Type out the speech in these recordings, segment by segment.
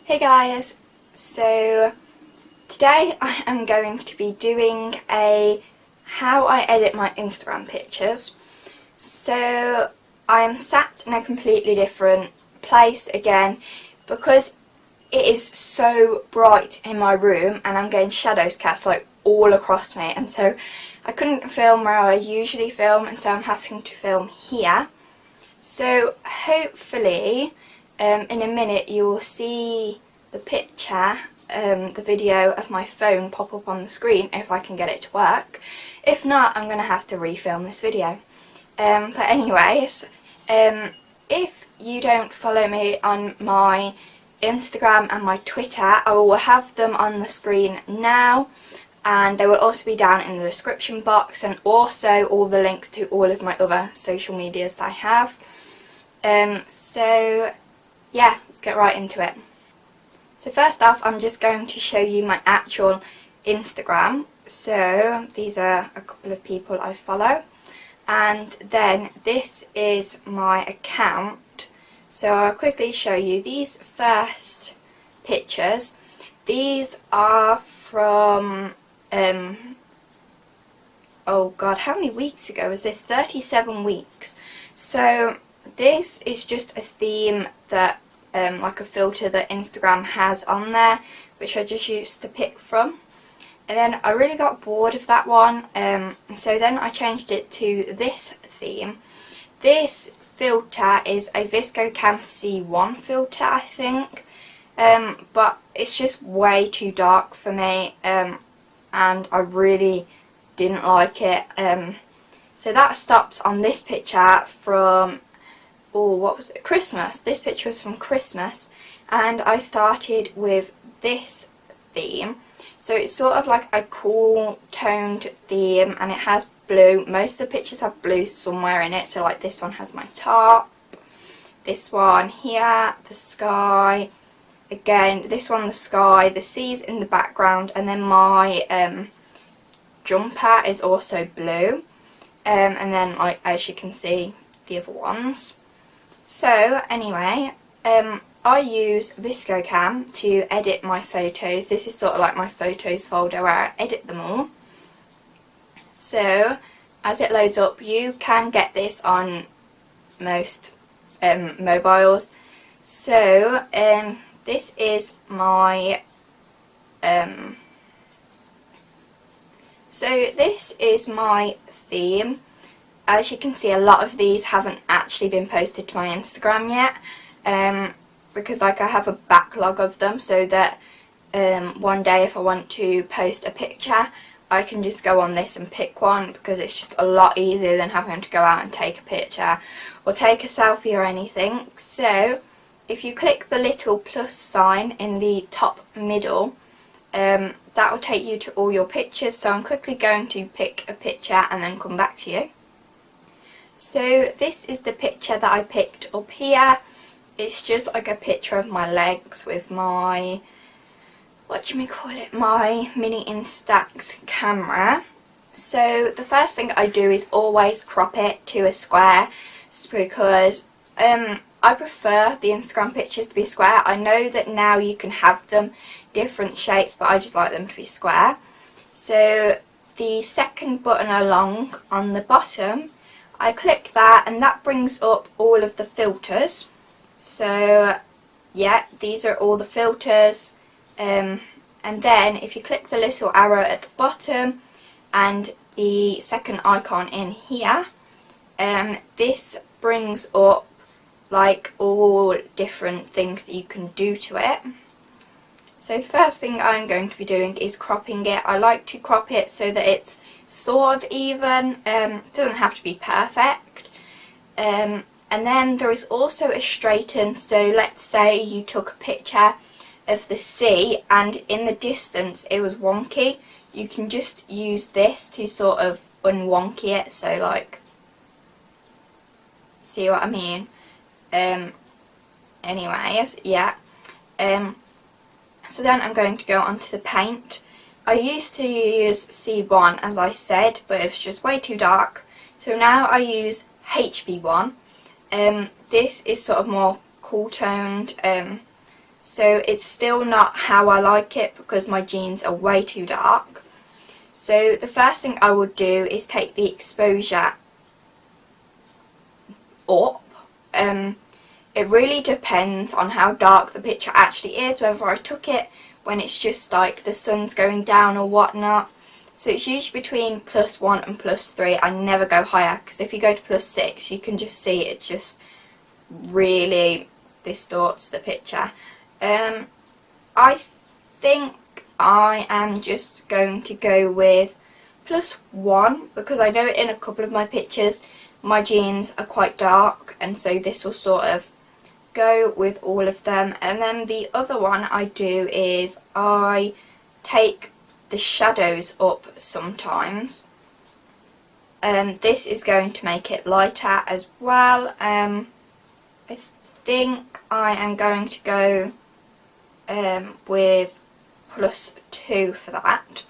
Hey guys, so today I am going to be doing a how I edit my Instagram pictures. So I am sat in a completely different place again because it is so bright in my room and I'm getting shadows cast like all across me, and so I couldn't film where I usually film, and so I'm having to film here. So hopefully in a minute you will see the picture, the video of my phone pop up on the screen if I can get it to work. If not, I'm going to have to refilm this video. But anyways, if you don't follow me on my Instagram and my Twitter, I will have them on the screen now, and they will also be down in the description box, and also all the links to all of my other social medias that I have. So yeah, let's get right into it. So first off, I'm just going to show you my actual Instagram. So these are a couple of people I follow, and then this is my account. So I'll quickly show you these first pictures. These are from oh god, how many weeks ago was this? 37 weeks. So this is just a theme that like a filter that Instagram has on there, which I just used to pick from, and then I really got bored of that one, so then I changed it to this theme. This filter is a ViscoCam C1 filter, I think, but it's just way too dark for me, and I really didn't like it. So that stops on this picture from, oh, what was it? Christmas. This picture was from Christmas, and I started with this theme. So it's sort of like a cool toned theme, and it has blue. Most of the pictures have blue somewhere in it. So like this one has my top, this one here, the sky, again this one the sky, the seas in the background, and then my jumper is also blue, and then like as you can see the other ones. So anyway, I use ViscoCam to edit my photos. This is sort of like my photos folder where I edit them all. So as it loads up, you can get this on most mobiles. So this is my theme. As you can see, a lot of these haven't actually been posted to my Instagram yet, because like I have a backlog of them, so that one day if I want to post a picture, I can just go on this and pick one, because it's just a lot easier than having to go out and take a picture or take a selfie or anything. So if you click the little plus sign in the top middle, that will take you to all your pictures. So I'm quickly going to pick a picture and then come back to you. So this is the picture that I picked up here. It's just like a picture of my legs with my, my mini Instax camera. So the first thing I do is always crop it to a square, because I prefer the Instagram pictures to be square. I know that now you can have them different shapes, but I just like them to be square. So the second button along on the bottom, I click that, and that brings up all of the filters. So yeah, these are all the filters, and then if you click the little arrow at the bottom and the second icon in here, this brings up like all different things that you can do to it. So the first thing I'm going to be doing is cropping it. I like to crop it so that it's sort of even. It doesn't have to be perfect. And then there is also a straighten. So let's say you took a picture of the sea and in the distance it was wonky. You can just use this to sort of unwonky it. So like, see what I mean? Anyways, yeah. So then I'm going to go onto the paint. I used to use C1 as I said, but it was just way too dark. So now I use HB1. This is sort of more cool toned, so it's still not how I like it because my jeans are way too dark. So the first thing I would do is take the exposure up. It really depends on how dark the picture actually is, whether I took it when it's just like the sun's going down or whatnot. So it's usually between +1 and +3. I never go higher because if you go to +6 you can just see it just really distorts the picture. I think I am just going to go with +1 because I know in a couple of my pictures my jeans are quite dark, and so this will sort of go with all of them. And then the other one I do is I take the shadows up sometimes. This is going to make it lighter as well. I think I am going to go with +2 for that.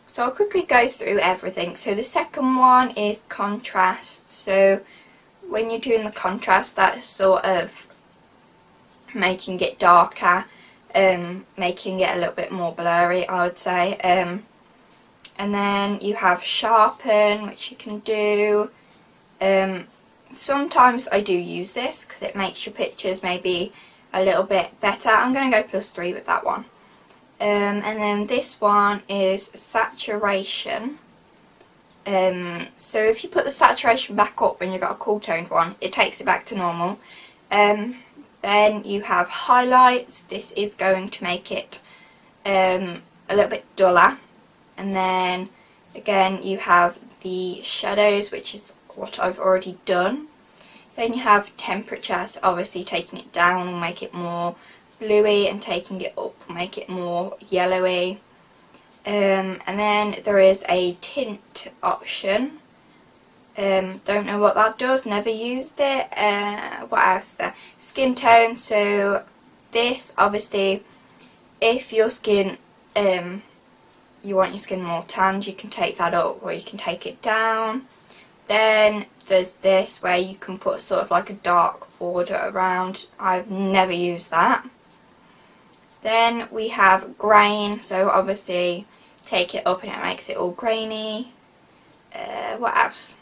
So I'll quickly go through everything. So the second one is contrast. So when you're doing the contrast, that's sort of making it darker, making it a little bit more blurry, I would say. And then you have sharpen, which you can do. Sometimes I do use this because it makes your pictures maybe a little bit better. I'm going to go +3 with that one. And then this one is saturation. So if you put the saturation back up when you've got a cool toned one, it takes it back to normal. Then you have highlights. This is going to make it a little bit duller. And then again you have the shadows, which is what I've already done. Then you have temperature, so obviously taking it down will make it more bluey, and taking it up will make it more yellowy. And then there is a tint option. Don't know what that does, never used it. What else there? Skin tone. So this, obviously, if your skin, you want your skin more tanned, you can take that up or you can take it down. Then there's this where you can put sort of like a dark border around. I've never used that. Then we have grain, so obviously take it up and it makes it all grainy. What else?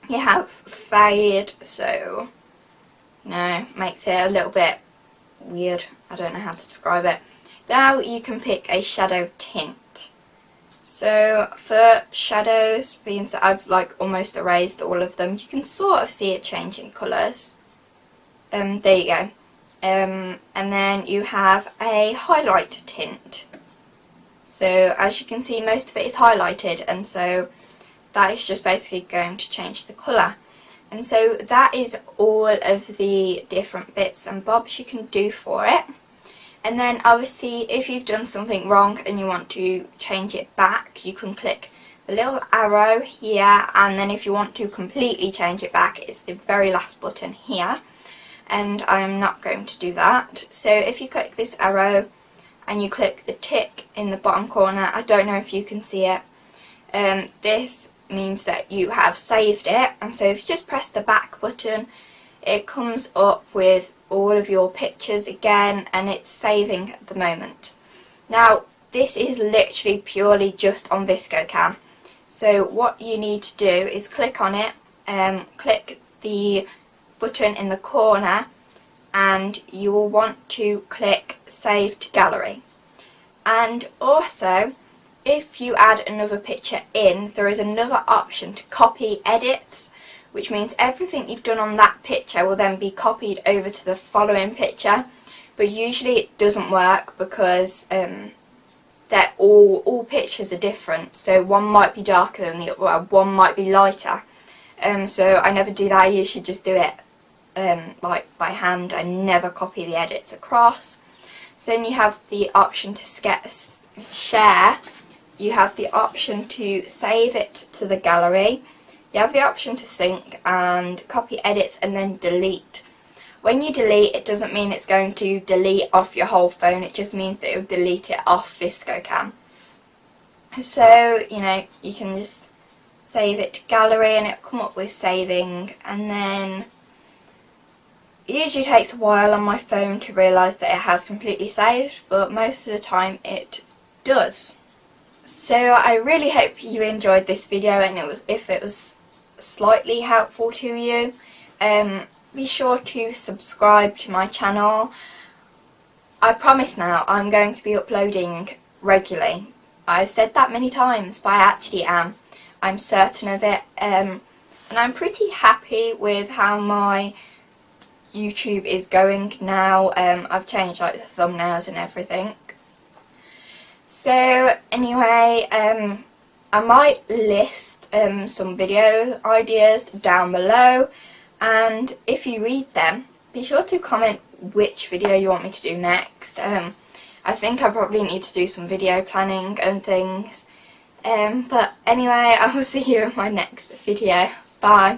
You have fade, so makes it a little bit weird. I don't know how to describe it. Now you can pick a shadow tint. So for shadows, being that I've like almost erased all of them, you can sort of see it changing colours. There you go. And then you have a highlight tint. So as you can see, most of it is highlighted, and so that is just basically going to change the colour. And so that is all of the different bits and bobs you can do for it. And then obviously if you've done something wrong and you want to change it back, you can click the little arrow here, and then if you want to completely change it back, it's the very last button here. And I'm not going to do that. So if you click this arrow and you click the tick in the bottom corner, I don't know if you can see it, this means that you have saved it. And so if you just press the back button, it comes up with all of your pictures again, and it's saving at the moment. Now this is literally purely just on ViscoCam. So what you need to do is click on it, click the button in the corner, and you will want to click Save to Gallery. And also, if you add another picture in, there is another option to copy edits, which means everything you've done on that picture will then be copied over to the following picture. But usually it doesn't work because they're all pictures are different. So one might be darker than the other, one might be lighter. So I never do that. I usually just do it like by hand. I never copy the edits across. So then you have the option to share. You have the option to save it to the gallery. You have the option to sync and copy edits and then delete. When you delete, it doesn't mean it's going to delete off your whole phone, it just means that it will delete it off ViscoCam. So, you can just save it to gallery and it'll come up with saving, and then It usually takes a while on my phone to realise that it has completely saved, but most of the time it does. So I really hope you enjoyed this video, and if it was slightly helpful to you. Be sure to subscribe to my channel. I promise now I'm going to be uploading regularly. I've said that many times, but I actually am. I'm certain of it, and I'm pretty happy with how my YouTube is going now. I've changed like the thumbnails and everything. So anyway, I might list some video ideas down below, and if you read them, be sure to comment which video you want me to do next. I think I probably need to do some video planning and things. But anyway, I will see you in my next video. Bye.